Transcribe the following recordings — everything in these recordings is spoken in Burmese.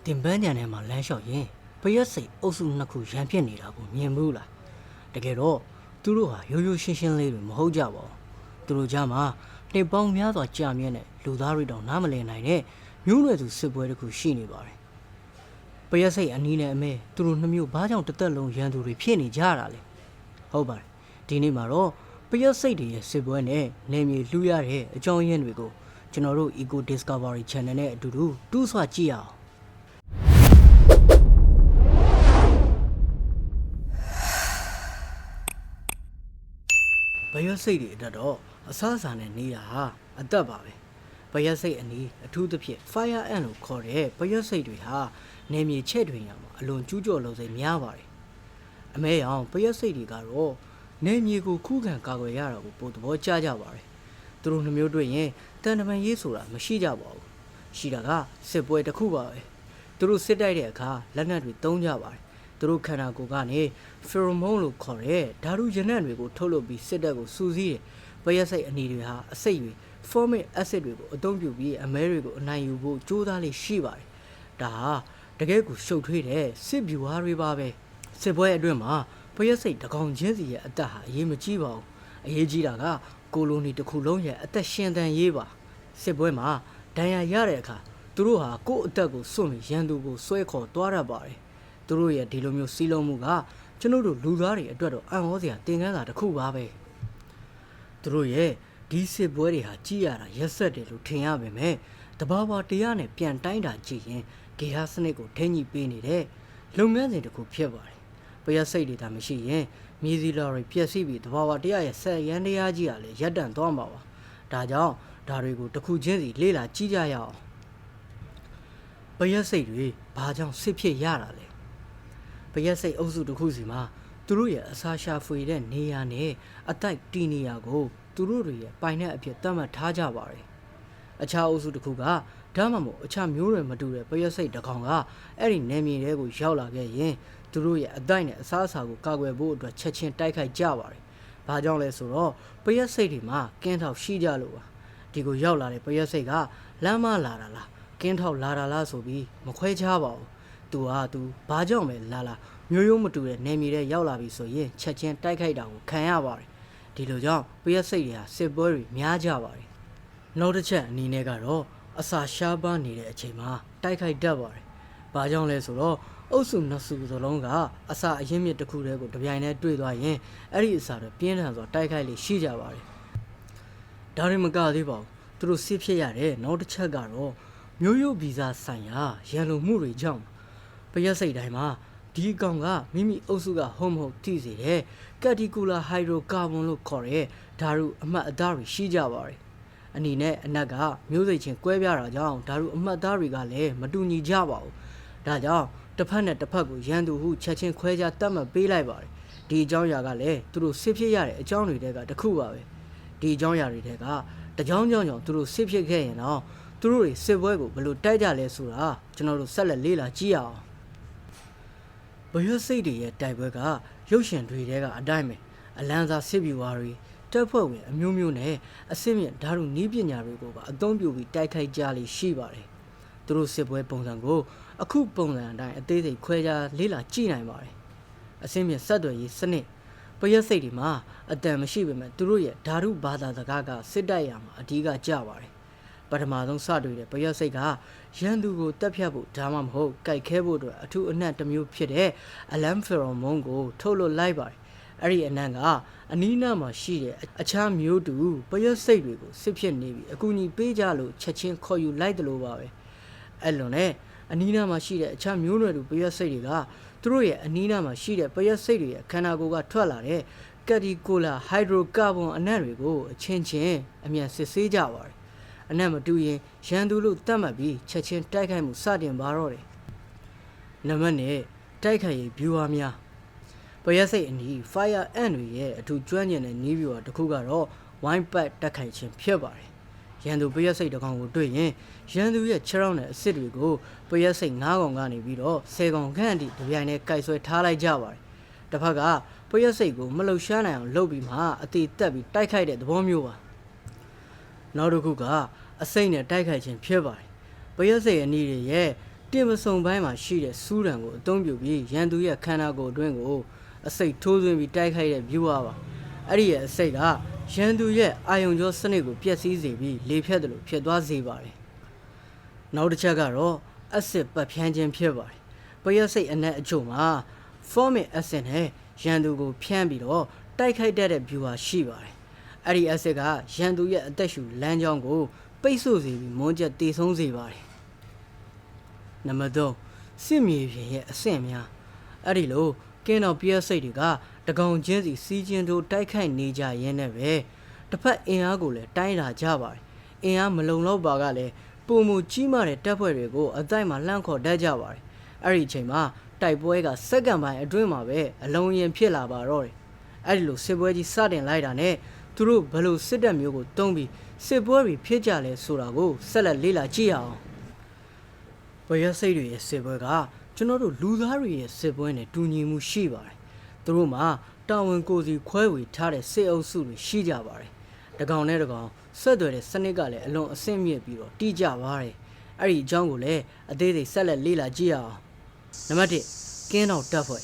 တင်ပန်းညံထဲမှာလမ်းလျှောက်ရင်ပရက်စိတ်အုပ်စုနှစ်ခုရန်ဖြစ်နေတာကိုမြင်ဘူးလားတကယ်တော့သူတို့ဟာရိုးရိုးရှင်းရှင်းလေးတွေမဟုတ်ကြပါဘူးသူတို့ကြားမှာနှစ်ပေါင်းများစွာကြာမြင့်တဲ့လူသားတွေတောင်နားမလည်နိုင်တဲ့မျိုးနွယ်သူစစ်ပွဲတစ်ခုရှိနေပါတယ်ပရက်စိတ်အနီးနဲ့အမဲသူတို့နှမျိုးဘာကြောင့်တစ်သက်လုံးရန်သူတွေဖြစ်နေကြတာလဲဟုတ်ပါတယ်ဒီနေ့မှာတော့ပရက်စိတ်တွေရဲ့စစ်ပွဲနဲ့နေမြေလှူရတဲ့အကြောင်းရင်းတွေကိုကျွန်တော်တို့ Eco Discovery Channel နဲ့အတူတူတူးဆွကြည့်အောင်ပရက်စိတ်တွေအတွက်တော့အစားအစာနဲ့နေတာဟာအသက်ပါပဲပရက်စိတ်အနီးအထူးသဖြင့် Fire Ant လို့ခေါ်တဲ့ပရက်စိတ်တွေဟာနေမြေချဲ့ထွင်ရမှာအလွန်ကျူးကျော်လုံးစိတ်များပါတယ်အမဲရောင်ပရက်စိတ်တွေကတော့နေမြေကိုခုခံကာကွယ်ရတာကိုပိုသဘောကျကြပါတယ်သူတို့နှမျိုးတွေ့ရင်တန်တမန်ရေးဆိုတာမရှိကြပါဘူးရှိတာကစစ်ပွဲတစ်ခုပါပဲသူတို့စစ်တိုက်တဲ့အခါလက်နက်တွေသုံးကြပါတယ်သူတို့ခန္ဓာကိုယ်ကနေဖီရိုမုန်းလို့ခေါ်တဲ့ဓာတုရနံ့တွေကိုထုတ်လုပ်ပြီးစစ်တပ်ကိုစူးစီးတယ်ပရက်စိတ်အနီတွေဟာအဆိပ်တွေ formic acid တွေကိုအသုံးပြုပြီးအမဲတွေကိုအနိုင်ယူဖို့ကြိုးစားလေးရှိပါတယ်ဒါဟာတကယ်ကိုရှုပ်ထွေးတဲ့စစ်ဗျူဟာတွေပါပဲစစ်ပွဲအတွင်းမှာပရက်စိတ်တကောင်ချင်းစီရဲ့အသက်ဟာအရေးမကြီးပါဘူးအရေးကြီးတာကကိုလိုနီတစ်ခုလုံးရဲ့အသက်ရှင်သန်ရေးပါစစ်ပွဲမှာဒဏ်ရာရတဲ့အခါသူတို့ဟာကိုယ့်အသက်ကိုစွန့်ပြီးရန်သူကိုဆွဲခေါ်သွားတတ်ပါတယ်သူတို့ရဲ့ဒီလိုမျိုးစီးလုံးမှုကကျွန်တော်တို့လူသားတွေအတွက်တော့အံ့ဩစရာသင်ခန်းစာတစ်ခုပါပဲသူတို့ရဲ့ဒီစစ်ပွဲတွေဟာကြည်ရတာရက်ဆက်တယ်လို့ထင်ရပါမယ်တဘာဝတရားနဲ့ပြန်တိုင်းတာကြည့်ရင်ဂေဟစနစ်ကိုထိန်းညှိပေးနေတဲ့လုပ်ငန်းစဉ်တစ်ခုဖြစ်ပါတယ်ပရက်စိတ်တွေဒါမရှိရင်မြေစီလာတွေပြည့်စည်ပြီးတဘာဝတရားရဲ့ဆက်ရန်တရားကြီးကလည်းရပ်တန့်သွားမှာပါဒါကြောင့်ဒါတွေကိုတစ်ခုချင်းစီလေ့လာကြည့်ကြရအောင်ပရက်စိတ်တွေဘာကြောင့်စစ်ဖြစ်ရတာလဲပရက်စိတ်အုပ်စုတစ်ခုစီမှာသူတို့ရဲ့အစာရှာဖွေတဲ့နေရာနဲ့အတိုက်တီနေရာကိုသူတို့တွေရဲ့ပိုင်တဲ့အဖြစ်သတ်မှတ်ထားကြပါတယ်အခြားအုပ်စုတစ်ခုကဒါမှမဟုတ်အခြားမျိုးတွေမတူတဲ့ပရက်စိတ်တစ်ကောင်ကအဲ့ဒီနယ်မြေတွေကိုရောက်လာခဲ့ရင်သူတို့ရဲ့အတိုက်နဲ့အစားအစာကိုကာကွယ်ဖို့အတွက်ချက်ချင်းတိုက်ခိုက်ကြပါတယ်ဘာကြောင့်လဲဆိုတော့ပရက်စိတ်တွေမှာကင်းထောက်ရှိကြလို့ပါဒီကိုရောက်လာတဲ့ပရက်စိတ်ကလမ်းမလာတာလားကင်းထောက်လာတာလားဆိုပြီးမခွဲခြားပါဘူးသူဟာသူဘာကြောင့်ပဲလာမျိုးရိုးမတူတဲ့နေမြေတွေရောက်လာပြီဆိုရင်ချက်ချင်းတိုက်ခိုက်တာကိုခံရပါတယ်ဒီလိုကြောင့်ပရက်စိတ်တွေဟာစစ်ပွဲတွေများကြပါတယ်နောက်တစ်ချက်အနေနဲ့ကတော့အစာရှားပါးနေတဲ့အချိန်မှာတိုက်ခိုက်တတ်ပါတယ်ဘာကြောင့်လဲဆိုတော့အုပ်စုနှစ်စုစလုံးကအစာအရင်းမြစ်တစ်ခုတည်းကိုတပြိုင်တည်းတွေ့သွားရင်အဲ့ဒီအစာတွေပြင်းထန်စွာတိုက်ခိုက်လေရှိကြပါတယ်ဒါရင်မကသေးပါဘူးသူတို့စစ်ဖြစ်ရတဲ့နောက်တစ်ချက်ကတော့မျိုးရိုးဗီဇဆိုင်ရာရန်လိုမှုတွေကြောင့်ပရက်စိတ်တိုင်းမှာဒီကောင်ကမိမိအုပ်စုကဟုံးမဟုတ်ထိစေတဲ့ကက်တီကူလာဟိုက်ဒရိုကာဗွန်လို့ခေါ်တဲ့ဓာတုအမှတ်အသားတွေရှိကြပါတယ်အနီနဲ့အနက်ကမျိုးစိတ်ချင်းကွဲပြားတာကြောင့်ဓာတုအမှတ်အသားတွေကလည်းမတူညီကြပါဘူးဒါကြောင့်တစ်ဖက်နဲ့တစ်ဖက်ကိုရန်သူဟုချက်ချင်းခွဲခြားတတ်မှတ်ပေးလိုက်ပါတယ်ဒီအကြောင်းအရာကလည်းသူတို့စစ်ဖြစ်ရတဲ့အကြောင်းတွေတဲကတစ်ခုပါပဲဒီအကြောင်းအရာတွေတဲကတကြောင်ကြောင်သူတို့စစ်ဖြစ်ခဲ့ရင်တော့သူတို့တွေစစ်ပွဲကိုဘယ်လိုတိုက်ကြလဲဆိုတာကျွန်တော်တို့ဆက်လက်လေ့လာကြည့်အောင်ဘရက်စိတ်တွေရဲ့တိုက်ပွဲကရုပ်ရှင်တွေတဲကအတိုင်းပဲအလန်းစားစစ်ဗျူဟာတွေတပ်ဖွဲ့ဝင်အမျိုးမျိုးနဲ့အစစ်မြင့်ဓာတုနည်းပညာတွေကိုပါအသုံးပြုပြီးတိုက်ခိုက်ကြလိမ့်ရှိပါတယ်သူတို့စစ်ပွဲပုံစံကိုအခုပုံစံအတိုင်းအသေးစိတ်ခွဲခြားလေ့လာကြည့်နိုင်ပါတယ်အစစ်မြင့်ဆက်သွယ်ရေးစနစ်ပရက်စိတ်တွေမှာအတန်မရှိပေမဲ့သူတို့ရဲ့ဓာတုဘာသာစကားကစစ်တိုက်ရမှာအဓိကကြပါတယ်ပထမဆုံးစတွေ့တဲ့ပရက်စိတ်ကရန်သူကိုတက်ဖြတ်ဖို့ဒါမှမဟုတ်ကြိုက်ခဲဖို့အတွက်အထူးအနှံ့တစ်မျိုးဖြစ်တဲ့အလမ်ဖီရိုမုန်းကိုထုတ်လွှတ်လိုက်ပါတယ်အဲ့ဒီအနှံ့ကအနီးနားမှာရှိတဲ့အခြားမျိုးတူပရက်စိတ်တွေကိုစစ်ဖြစ်နေပြီးအကူအညီပေးကြလို့ချက်ချင်းခေါ်ယူလိုက်တယ်လို့ပါပဲအဲ့လိုနဲ့အနီးနားမှာရှိတဲ့အခြားမျိုးနွယ်တူပရက်စိတ်တွေကသူတို့ရဲ့အနီးနားမှာရှိတဲ့ပရက်စိတ်တွေရဲ့ခန္ဓာကိုယ်ကထွက်လာတဲ့ကက်တီကိုလာဟိုက်ဒရိုကာဗွန်အနံ့တွေကိုအချင်းချင်းအမြန်စစ်ဆေးကြပါတယ်အနံ့မတူရင်ရန်သူလို့သတ်မှတ်ပြီးချက်ချင်းတိုက်ခိုက်မှုစတင်ပါတော့တယ်နံပါတ်နဲ့တိုက်ခိုက်ရေးဗျူဟာများပရက်စိတ်အနီး Fire Ant တွေရဲ့အထူးကျွမ်းကျင်တဲ့နည်းဗျူဟာတစ်ခုကတော့ဝိုင်းပတ်တက်ခိုက်ခြင်းဖြစ်ပါတယ်ရန်သူပရက်စိတ်တစ်ကောင်ကိုတွေ့ရင်ရန်သူရဲ့ခြေထောက်နဲ့အစစ်တွေကိုပရက်စိတ်9ကောင်ကနေပြီးတော့10ကောင်ခန့်အထိဒီပြိုင်နဲ့ကိုက်ဆွဲထားလိုက်ကြပါတယ်တစ်ဖက်ကပရက်စိတ်ကိုမလှုပ်ရှားနိုင်အောင်လုပ်ပြီးမှအသေးတက်ပြီးတိုက်ခိုက်တဲ့သဘောမျိုးပါနောက်တစ်ခုကအစိမ့်နဲ့တိုက်ခိုက်ခြင်းဖြစ်ပါတယ်ပရက်စိတ်အနီးတွေရဲ့ တင်ပစုံပိုင်းမှာရှိတဲ့စူးတံကိုအသုံးပြုပြီးရန်သူရဲ့ခန္ဓာကိုယ်အတွင်းကိုအစိတ်ထိုးသွင်းပြီးတိုက်ခိုက်တဲ့ view ပါအဲ့ဒီရဲ့အစိတ်ကရန်သူရဲ့အာယုံကြောစနစ်ကိုပျက်စီးစေပြီးလေဖြတ်တယ်လို့ဖြစ်သွားစေပါတယ်နောက်တစ်ချက်ကတော့ acid ပတ်ဖြန်းခြင်းဖြစ်ပါတယ်ပယက်စိတ်အနက်အချို့မှာ formic acid နဲ့ရန်သူကိုဖြန်းပြီးတော့တိုက်ခိုက်တတ်တဲ့ view ရှိပါတယ်အဲ့ဒီ acid ကရန်သူရဲ့အသက်ရှူလမ်းကြောင်းကိုပိတ်ဆို့စေပြီးမွန်းကျက်တေဆုံးစေပါတယ်နံပါတ်3စစ်မြေပြင်ရဲ့အဆင့်များအဲ့ဒီလိုကင်းတော်ပယက်စိတ်တွေကတကောင်ချင်းစီစီးချင်းတို့တိုက်ခိုက်နေကြရင်းနဲ့ပဲတစ်ဖက်အင်အားကိုလည်းတိုင်းလာကြပါတယ်အင်အားမလုံလောက်ပါကလည်းပုံမူကြီးမားတဲ့တပ်ဖွဲ့တွေကိုအတိုက်မှာလှမ်းခေါ်တတ်ကြပါတယ်အဲ့ဒီအချိန်မှာတိုက်ပွဲကစက္ကန့်ပိုင်းအတွင်းမှာပဲအလုံးရင်ဖြစ်လာပါတော့တယ်အဲ့ဒီလိုစစ်ပွဲကြီးစတင်လိုက်တာနဲ့သူတို့ဘယ်လိုစစ်တပ်မျိုးကိုတုံးပြီးစစ်ပွဲတွေဖြစ်ကြလဲဆိုတာကိုဆက်လက်လေ့လာကြည့်ရအောင်ပယက်စိတ်တွေရဲ့စစ်ပွဲကကျွန်တော်တို့လူသားတွေရဲ့စစ်ပွဲနဲ့တူညီမှုရှိပါတယ်သူတို့မှာတာဝန်ကိုယ်စီခွဲဝေထားတဲ့စစ်အုပ်စုတွေရှိကြပါတယ်တကောင်နဲ့တကောင်ဆက်သွယ်တဲ့စနစ်ကလည်းအလွန်အဆင့်မြင့်ပြီးတော့တိကျပါတယ်အဲ့ဒီအကြောင်းကိုလည်းအသေးစိတ်ဆက်လက်လေ့လာကြည့်ရအောင်နံပါတ်1ကင်းတော်တပ်ဖွဲ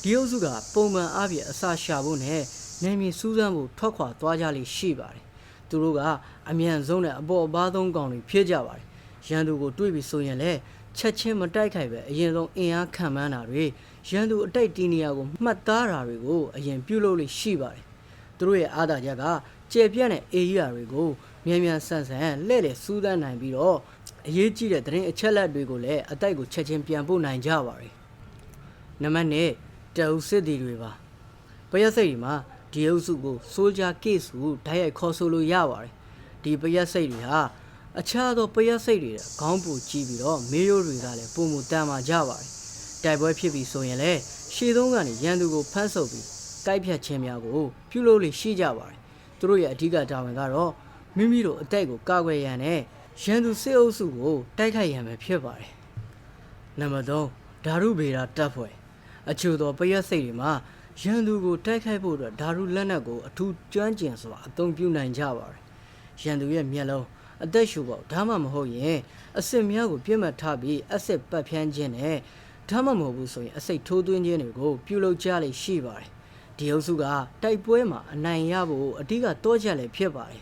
့ဒီအုပ်စုကပုံမှန်အားဖြင့်အစာရှာဖို့နဲ့နေမြေစူးစမ်းဖို့ထွက်ခွာသွားကြလိမ့်ရှိပါတယ်သူတို့ကအမြန်ဆုံးနဲ့အပေါ်အပါဆုံးကောင်တွေဖြစ်ကြပါတယ်ရန်သူကိုတွေးပြီးဆိုရင်လည်းချက်ချင်းမတိုက်ခိုက်ပဲအရင်ဆုံးအင်အားခံမှန်းတာတွေရန်သူအတိုက်တီနီယာကိုမှတ်သားတာတွေကိုအရင်ပြုလုပ်လို့ရှိပါတယ်သူတို့ရဲ့အားသာချက်ကကျေပြန့်တဲ့အေရီယာတွေကိုမြန်မြန်ဆန်ဆန်လှည့်လည်စူးစမ်းနိုင်ပြီးတော့အရေးကြီးတဲ့သတင်းအချက်အလက်တွေကိုလည်းအတိုက်ကိုချက်ချင်းပြန်ပို့နိုင်ကြပါတယ်နံပါတ်2တအုပ်စစ်သည်တွေပါပယက်စိတ်တွေမှာဒီအုပ်စုကို soldier case ကိုဓာတ်ရိုက်ခေါ်ဆိုလို့ရပါတယ်ဒီပယက်စိတ်တွေဟာအခြားသောပယက်စိတ်တွေခေါင်းပူကြီးပြီးတော့မေးရိုးတွေကလည်းပုံမတန်မာကြပါတယ်တိုက်ပွဲဖြစ်ပြီးဆိုရင်လည်းရှေ့သုံးကနေရန်သူကိုဖမ်းဆုပ်ပြီးတိုက်ဖြတ်ခြင်းများကိုပြုလုပ်လို့ရှိကြပါတယ်သူတို့ရဲ့အဓိကတာဝန်ကတော့မိမိတို့အတိုက်ကိုကာကွယ်ရန်နဲ့ရန်သူစစ်အုပ်စုကိုတိုက်ခိုက်ရန်ပဲဖြစ်ပါတယ်နံပါတ်3ဓာတုဗေဒတပ်ဖွဲ့အချို့သောပယက်စိတ်တွေမှာရန်သူကိုတိုက်ခိုက်ဖို့အတွက်ဓာတုလက်နက်ကိုအထူးကျွမ်းကျင်စွာအသုံးပြုနိုင်ကြပါတယ်ရန်သူရဲ့မျက်လုံးအသက်ရှူပေါက်ဒါမှမဟုတ်ရင်အစစ်များကိုပြစ်မှတ်ထားပြီးအစစ်ပတ်ဖြန်းခြင်းနဲ့ဒါမှမဟုတ်ဘူးဆိုရင်အစိတ်ထိုးသွင်းခြင်းတွေကိုပြုလုပ်ကြလိမ့်ရှိပါတယ်ဒီအုပ်စုကတိုက်ပွဲမှာအနိုင်ရဖို့အဓိကတောချက်လည်းဖြစ်ပါတယ်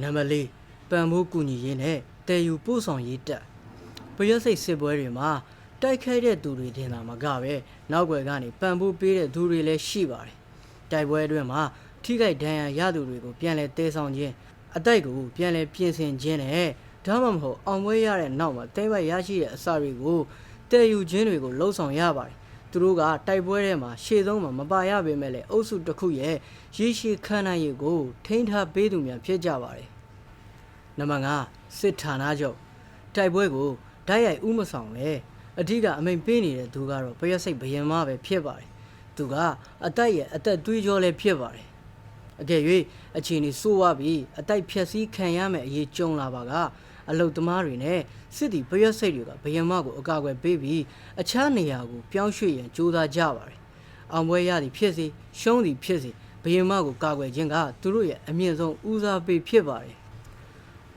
နံပါတ်4ပံ့ပိုးကူညီရေးနဲ့တည်ယူပို့ဆောင်ရေးတပ်ပယက်စိတ်စစ်ပွဲတွေမှာတိုက်ခိုက်တဲ့သူတွေတင်တာမကပဲနောက်ွယ်ကနေပံ့ပိုးပေးတဲ့သူတွေလည်းရှိပါတယ်တိုက်ပွဲအတွင်းမှာထိခိုက်ဒဏ်ရာရသူတွေကိုပြန်လည်တည်ဆောင်ခြင်းအတိုက်ကိုပြန်လည်ပြင်ဆင်ခြင်းနဲ့ဒါမှမဟုတ်အောင်ပွဲရတဲ့နောက်မှာတိမ့်ပိုက်ရရှိတဲ့အစာတွေကိုတည်ယူခြင်းတွေကိုလှုံ့ဆော်ရပါတယ်သူတို့ကတိုက်ပွဲထဲမှာရှေ့ဆုံးမှာမပါရပေမဲ့လည်းအုပ်စုတစ်ခုရဲ့ရည်ရှိခန္ဓာရည်ကိုထိန်းထားပေးသူများဖြစ်ကြပါတယ်နံပါတ်5စစ်ဌာနချုပ်တိုက်ပွဲကိုဓာတ်ရိုက်ဥမဆောင်လေအဓိကအမိန်ပေးနေတဲ့သူကတော့ပယက်စိတ်ဘယင်မပဲဖြစ်ပါတယ်သူကအတိုက်ရဲ့အသက်သွေးကြောလည်းဖြစ်ပါတယ်အကယ်၍အခြေအနေဆိုးဝါးပြီးအတိုက်ဖြက်စီးခံရမယ့်အရေးကြုံလာပါကအလုတ်သမားတွေနဲ့စစ်တီပယက်စိတ်တွေကဘယင်မကိုအကာအကွယ်ပေးပြီးအခြားနေရာကိုပြောင်းရွှေ့ရန်ကြိုးစားကြပါတယ်အောင်ပွဲရသည်ဖြစ်စေရှုံးသည်ဖြစ်စေဘယင်မကိုကာကွယ်ခြင်းကသူတို့ရဲ့အမြင့်ဆုံးဦးစားပေးဖြစ်ပါတယ်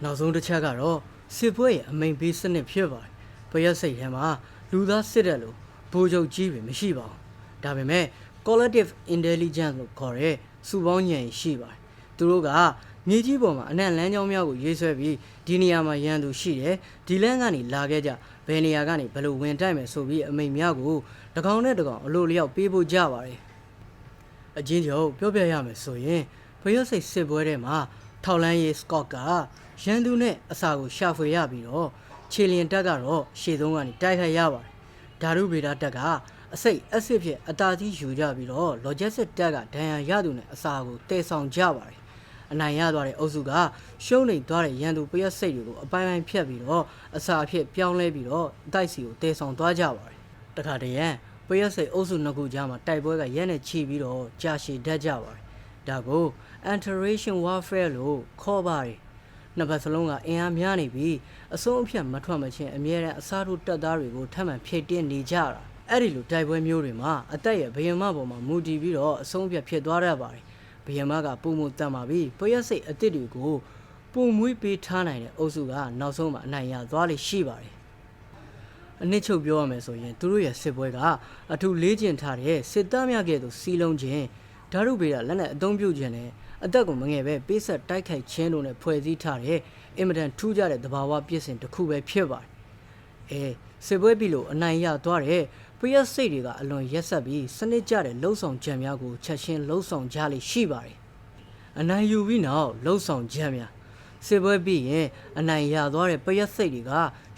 နောက်ဆုံးတစ်ချက်ကတော့စစ်ပွဲရဲ့အမိန်ပေးစနစ်ဖြစ်ပါတယ်ပယက်စိတ်ထဲမှာလူသားစစ်တပ်လို့ဗိုလ်ချုပ်ကြီးပဲမရှိပါဘူးဒါပေမဲ့ collective intelligence လို့ခေါ်တဲ့စုပေါင်းဉာဏ်ရှိပါတယ်သူတို့ကမြေကြီးပေါ်မှာအနံ့လမ်းကြောင်းများကိုရေးဆွဲပြီးဒီနေရာမှာရန်သူရှိတယ်ဒီလမ်းကနေလာခဲ့ကြဘယ်နေရာကနေဘယ်လိုဝင်တိုက်မယ်ဆိုပြီးအမိန်များကိုတကောင်နဲ့တကောင်အလိုလျောက်ပေးဖို့ကြပါတယ်အချင်းချုပ်ပြောပြရမယ်ဆိုရင်ပယက်စိတ်စစ်ပွဲထဲမှာထောက်လန်းရေးစကော့ကရန်သူနဲ့အစာကိုရှာဖွေရပြီးတော့ခြေလျင်တက်ကတော့ရှေ့ဆုံးကနေတိုက်ခိုက်ရပါတယ်ဓာတုဗေဒတက်ကအစိတ်အစစ်ဖြစ်အတာကြီးယူကြပြီးတော့ logistic တက်ကဒဏ်ရာရသူနဲ့အစာကိုတည်ဆောင်ကြပါတယ်အနိုင်ရသွားတဲ့အုပ်စုကရှုံးနေသွားတဲ့ရန်သူပယက်စိတ်တွေကိုအပိုင်းပိုင်းဖြတ်ပြီးတော့အစာအဖြစ်ပြောင်းလဲပြီးတော့အတိုက်စီကိုတည်ဆောင်သွားကြပါတယ်တခါတည်းရန်ပယက်စိတ်အုပ်စုနှစ်ခုကြားမှာတိုက်ပွဲကရက်နဲ့ချီပြီးတော့ကြာရှည်တတ်ကြပါတယ်ဒါကို interration warfare လို့ခေါ်ပါတယ်နှစ်ဘက်စလုံးကအင်အားများနေပြီးအဆုံးအဖြတ်မထွက်မချင်းအမြဲတမ်းအစားထိုးတက်သားတွေကိုထပ်မံဖြည့်တင်းနေကြတာအဲ့ဒီလိုတိုက်ပွဲမျိုးတွေမှာအသက်ရဲ့ဘယင်မပေါ်မှာမူတည်ပြီးတော့အဆုံးအဖြတ်ဖြစ်သွားရပါတယ်ဘယင်မကပုံမှုတတ်မှာပြီးပယက်စိတ်အသစ်တွေကိုပုံမွေးပေးထားနိုင်တဲ့အုပ်စုကနောက်ဆုံးမှာအနိုင်ရသွားလိမ့်ရှိပါတယ် အနစ်ချုပ်ပြောရမယ်ဆိုရင်သူတို့ရဲ့စစ်ပွဲကအထူးလေးကျင်ထားတဲ့စစ်သားများကဲ့သို့စီးလုံးခြင်းဓာတုဗေဒလက်နက်အသုံးပြုခြင်းနဲ့အသက်ကိုမငယ်ပဲပေးဆက်တိုက်ခိုက်ခြင်းတို့နဲ့ဖွဲ့စည်းထားတဲ့အင်မတန်ထူးခြားတဲ့သဘာဝပြည့်စင်တစ်ခုပဲဖြစ်ပါတယ်စစ်ပွဲပြီလို့အနိုင်ရသွားတဲ့ပယက်စိတ်တွေကအလွန်ရက်ဆက်ပြီးစနစ်ကျတဲ့လှုပ်ဆောင်ချက်များကိုချက်ချင်းလှုပ်ဆောင်ကြလိမ့်ရှိပါတယ်အနိုင်ယူပြီးနောက်လှုပ်ဆောင်ချက်များစစ်ပွဲပြီးရင်အနိုင်ရသွားတဲ့ပယက်စိတ်တွေက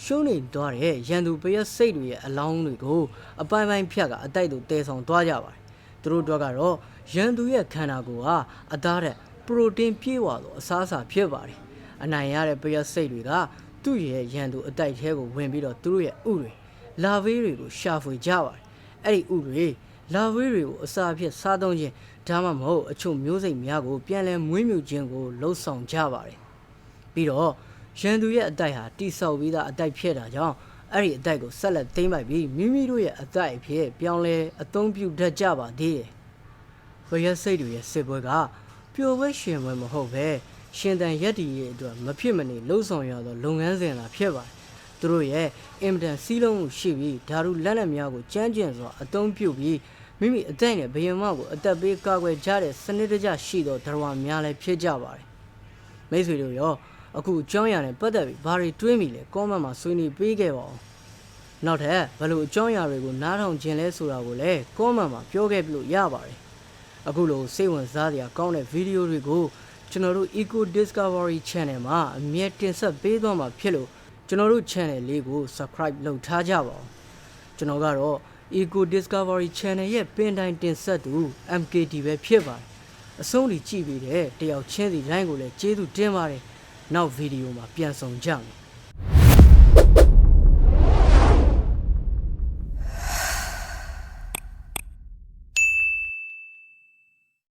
ရှုံးနေသွားတဲ့ရန်သူပယက်စိတ်တွေရဲ့အလောင်းတွေကိုအပိုင်းပိုင်းဖြတ်ကအတိုက်တို့တည်ဆောင်သွားကြပါတယ်သူတို့တော့ကတော့ရန်သူရဲ့ခန္ဓာကိုယ်ဟာအသားတဲ့ပရိုတင်းပြည့်ဝသောအစားအစာဖြစ်ပါတယ်အနိုင်ရတဲ့ပယက်စိတ်တွေကသူ့ရဲ့ရန်သူအတိုက်ထဲကိုဝင်ပြီးတော့သူတို့ရဲ့ဥတွေလာဝေးတွေကိုရှာဖွေကြပါတယ်အဲ့ဒီဥတွေလာဝေးတွေကိုအစာဖြစ်စားသုံးခြင်းဒါမှမဟုတ်အချို့မျိုးစိတ်များကိုပြန်လည်မွေးမြူခြင်းကိုလှုံ့ဆော်ကြပါတယ်ပြီးတော့ရန်သူရဲ့အတိုက်ဟာတိဆောက်ပြီးသားအတိုက်ဖြစ်တာကြောင့်အဲ့ဒီအတိုက်ကိုဆက်လက်သိမ်းပိုက်ပြီးမိမိတို့ရဲ့အတိုက်အဖြစ်ပြောင်းလဲအသုံးပြုတတ်ကြပါသေးတယ်။ပယက်စိတ်တွေရဲ့စစ်ပွဲကပျော်ပွဲရှင်ပွဲမဟုတ်ပဲရှင်သန်ရက်တည်ရဲ့အတွက်မဖြစ်မနေလှုံ့ဆော်ရသောလုပ်ငန်းစဉ်သာဖြစ်ပါတယ်။သူတို့ရဲ့အင်မတန်စီးလုံးမှုရှိပြီးဓာတုလက်နက်များကိုကြမ်းကြမ်းစွာအသုံးပြုပြီးမိမိအတိုက်နဲ့ဘယင်မကိုအသက်ပေးကာကွယ်ကြတဲ့စနစ်တကျရှိသောဓာတ်ဝါများလည်းဖြစ်ကြပါတယ်။မိတ်ဆွေတို့ရောအခုအကြောင်းအရာနဲ့ပတ်သက်ပြီးဘာတွေတွေးမိလဲကောမန့်မှာဆွေးနွေးပေးခဲ့ပါဦးနောက်ထပ်ဘယ်လိုအကြောင်းအရာတွေကိုနားထောင်ခြင်းလဲဆိုတာကိုလည်းကောမန့်မှာပြောခဲ့ပြလို့ရပါတယ်အခုလိုစိတ်ဝင်စားစရာကောင်းတဲ့ဗီဒီယိုတွေကိုကျွန်တော်တို့ Eco Discovery Channel မှာအမြဲတင်ဆက်ပေးသွားမှာဖြစ်လို့ကျွန်တော်တို့ channel လေးကို subscribe လုပ်ထားကြပါဦးကျွန်တော်ကတော့ Eco Discovery Channel ရဲ့ပင်တိုင်းတင်ဆက်သူ MKT ပဲဖြစ်ပါတယ်အဆုံးထိကြည့်ပြီးတဲ့တယောက်ချင်းစီ line ကိုလည်းကျေးဇူးတင်ပါတယ်နောက်ဗီဒီယိုမှာပြန်ဆောင်ကြမယ်